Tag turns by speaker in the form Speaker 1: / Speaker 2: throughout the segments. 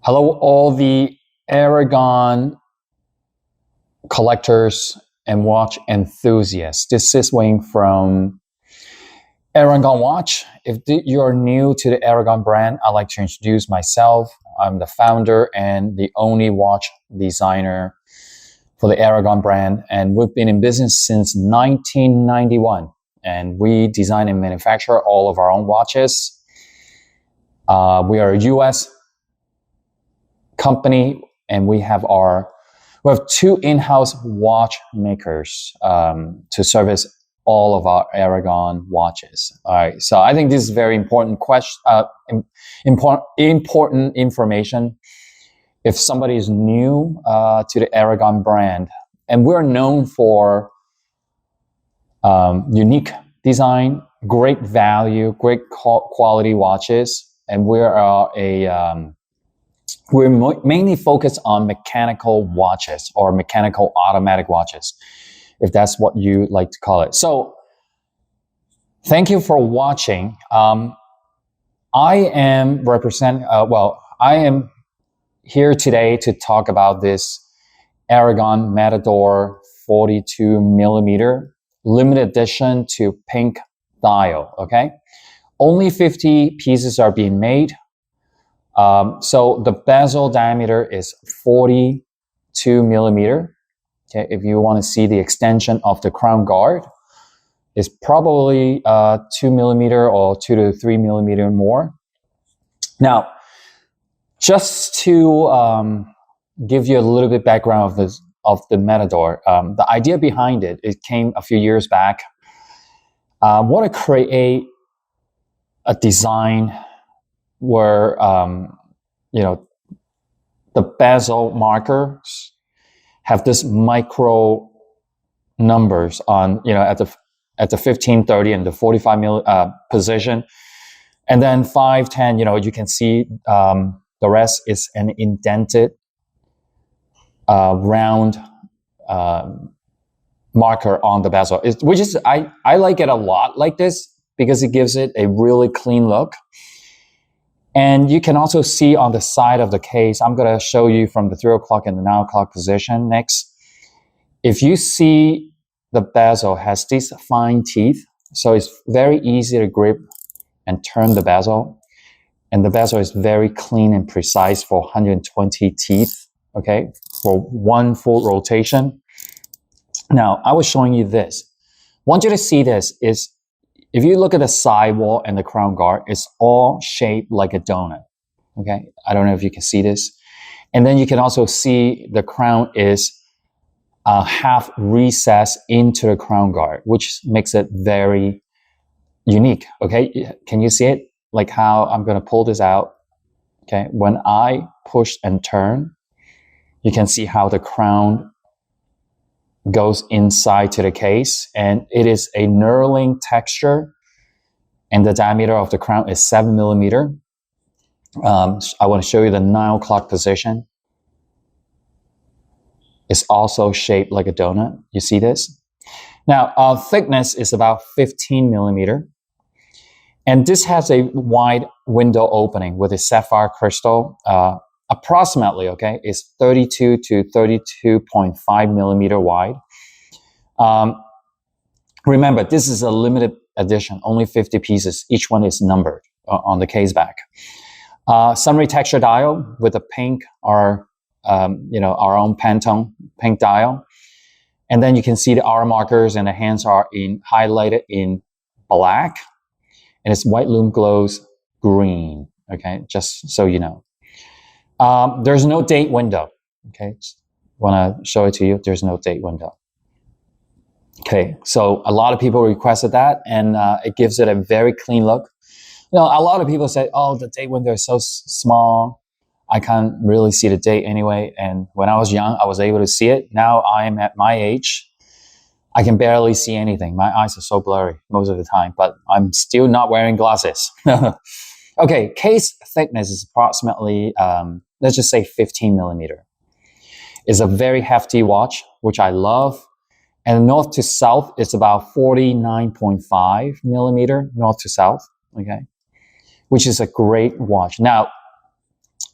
Speaker 1: Hello, all the Aragon collectors and watch enthusiasts. This is Wayne from Aragon Watch. If you're new to the Aragon brand, I'd like to introduce myself. I'm the founder and the only watch designer for the Aragon brand, and we've been in business since 1991. And we design and manufacture all of our own watches. We are a US company, and we have two in-house watchmakers to service all of our Aragon watches. All right, so I think this is very important important information if somebody is new to the Aragon brand. And we're known for unique design, great value, great quality watches, and we're mainly focused on mechanical watches or mechanical automatic watches, if that's what you like to call it. So thank you for watching. I am here today to talk about this Aragon Matador 42 millimeter limited edition to pink dial, okay? Only 50 pieces are being made. So the bezel diameter is 42 millimeter. Okay, if you want to see the extension of the crown guard, it's probably 2 millimeter or 2 to 3 millimeter more. Now, just to give you a little bit background of the Matador, the idea behind it came a few years back. I want to create a design where the bezel markers have this micro numbers on at the 15, 30 and the 45 position, and then 5, 10. You can see the rest is an indented round marker on the bezel. Which is I like it a lot like this because it gives it a really clean look. And you can also see on the side of the case, I'm going to show you from the 3 o'clock and the 9 o'clock position next. If you see the bezel has these fine teeth, so it's very easy to grip and turn the bezel. And the bezel is very clean and precise for 120 teeth, okay, for one full rotation. Now, I was showing you this. Want you to see this is, if you look at the sidewall and the crown guard, it's all shaped like a donut, okay? I don't know if you can see this. And then you can also see the crown is half recessed into the crown guard, which makes it very unique, okay? Can you see it? Like how I'm gonna pull this out, okay? When I push and turn, you can see how the crown goes inside to the case, and it is a knurling texture, and the diameter of the crown is 7 millimeter. I want to show you the 9 o'clock position. It's also shaped like a donut. You see this? Now, thickness is about 15 millimeter, and this has a wide window opening with a sapphire crystal. Approximately, okay, is 32 to 32.5 millimeter wide. Remember, this is a limited edition, only 50 pieces. Each one is numbered on the case back. Summary texture dial with a pink or our own Pantone pink dial, and then you can see the hour markers and the hands are highlighted in black, and its white lume glows green. Okay, just so you know. There's no date window, okay? Want to show it to you. There's no date window. Okay, so a lot of people requested that, and it gives it a very clean look. A lot of people say, oh, the date window is so small, I can't really see the date anyway. And when I was young, I was able to see it. Now I am at my age, I can barely see anything. My eyes are so blurry most of the time, but I'm still not wearing glasses. Okay, case thickness is approximately, let's just say 15 millimeter. It's a very hefty watch, which I love. And north to south, it's about 49.5 millimeter north to south, okay? Which is a great watch. Now,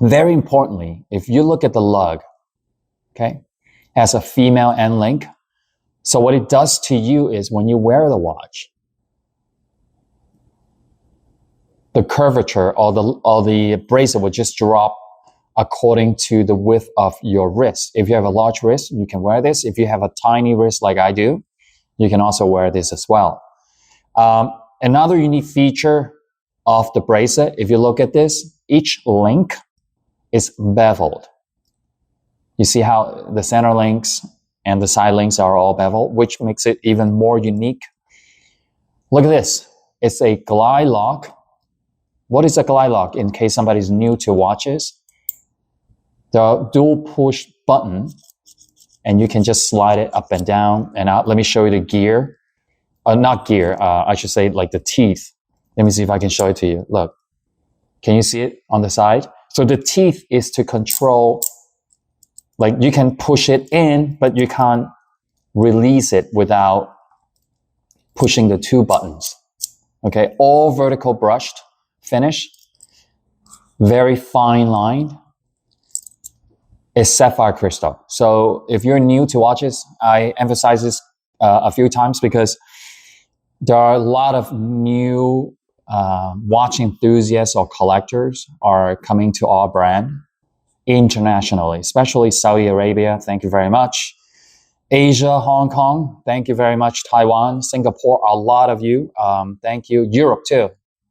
Speaker 1: Very importantly, if you look at the lug, okay, has a female end link. So what it does to you is when you wear the watch, the curvature or the bracelet will just drop according to the width of your wrist. If you have a large wrist, you can wear this. If you have a tiny wrist like I do, you can also wear this as well. Another unique feature of the bracelet, if you look at this, each link is beveled. You see how the center links and the side links are all beveled, which makes it even more unique. Look at this. It's a glide lock. What is a glide lock in case somebody's new to watches? The dual push button, and you can just slide it up and down and out. Let me show you the gear. Not gear, I should say like the teeth. Let me see if I can show it to you. Look, can you see it on the side? So the teeth is to control, like you can push it in, but you can't release it without pushing the two buttons. Okay, all vertical brushed finish, very fine line. It's sapphire crystal. So if you're new to watches, I emphasize this a few times because there are a lot of new watch enthusiasts or collectors are coming to our brand internationally, especially Saudi Arabia. Thank you very much. Asia, Hong Kong. Thank you very much. Taiwan, Singapore. A lot of you. Thank you. Europe too.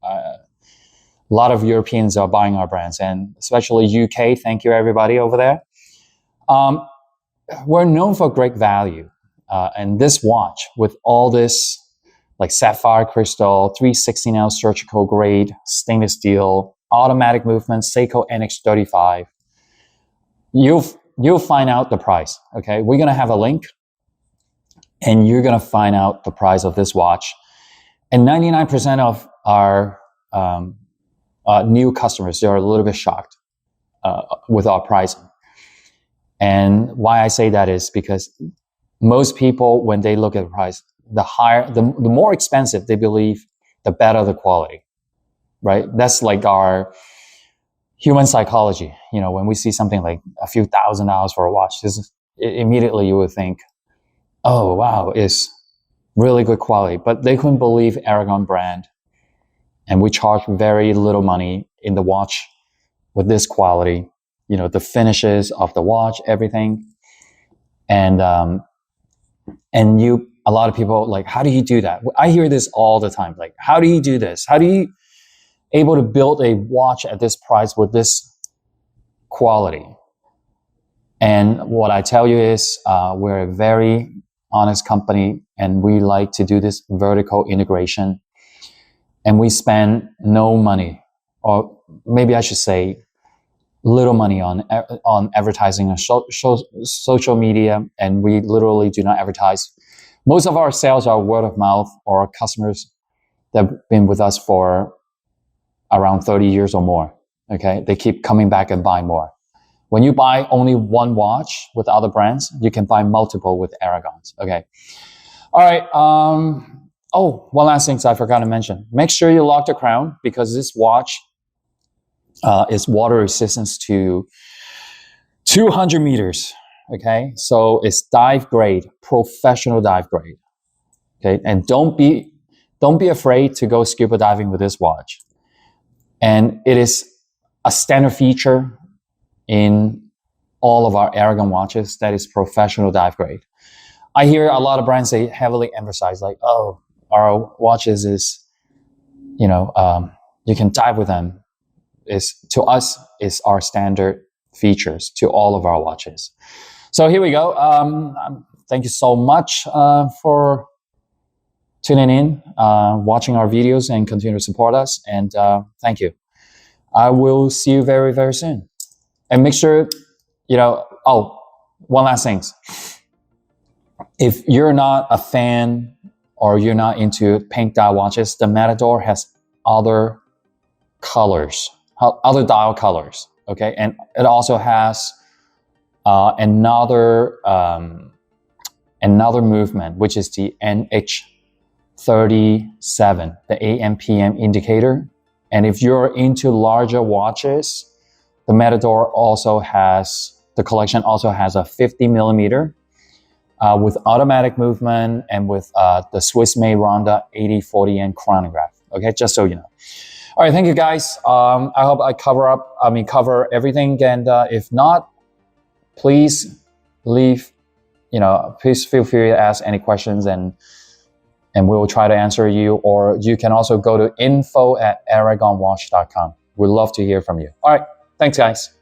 Speaker 1: A lot of Europeans are buying our brands, and especially UK. Thank you, everybody over there. We're known for great value. And this watch, with all this like sapphire crystal, 316L surgical grade, stainless steel, automatic movement, Seiko NH35, you'll find out the price. Okay, we're gonna have a link, and you're gonna find out the price of this watch. And 99% of our new customers, they're a little bit shocked with our pricing. And why I say that is because most people, when they look at the price, the more expensive they believe, the better the quality, right? That's like our human psychology. You know, when we see something like a few $1,000s for a watch, immediately you would think, oh, wow, it's really good quality. But they couldn't believe Aragon brand. And we charge very little money in the watch with this quality. You know, the finishes of the watch, everything. And a lot of people like, how do you do that? I hear this all the time. Like, how do you do this? How do you able to build a watch at this price with this quality? And what I tell you is, we're a very honest company, and we like to do this vertical integration. And we spend no money, or maybe I should say little money on advertising on social media, and we literally do not advertise. Most of our sales are word of mouth or customers that have been with us for around 30 years or more. Okay, they keep coming back and buying more. When you buy only one watch with other brands, you can buy multiple with Aragons. Okay, all right. Oh, one last thing I forgot to mention. Make sure you lock the crown, because this watch is water resistance to 200 meters. Okay, so it's dive grade, professional dive grade. Okay, and don't be afraid to go scuba diving with this watch. And it is a standard feature in all of our Aragon watches that is professional dive grade. I hear a lot of brands, they heavily emphasize like, oh, our watches is, you can dive with them. To us, is our standard features to all of our watches. So here we go. Thank you so much for tuning in, watching our videos, and continue to support us. And thank you. I will see you very, very soon. And make sure, one last thing. If you're not a fan or you're not into pink dial watches, the Matador has other colors, other dial colors. Okay, and it also has another movement, which is the NH37, the AM/PM indicator. And if you're into larger watches, The Matador also has, the collection also has a 50 millimeter with automatic movement and with the Swiss-made Ronda 80/40N chronograph. Okay, just so you know. All right, thank you guys. I hope I cover everything. And if not, please please feel free to ask any questions, and we will try to answer you. Or you can also go to info@aragonwatch.com. We'd love to hear from you. All right, thanks guys.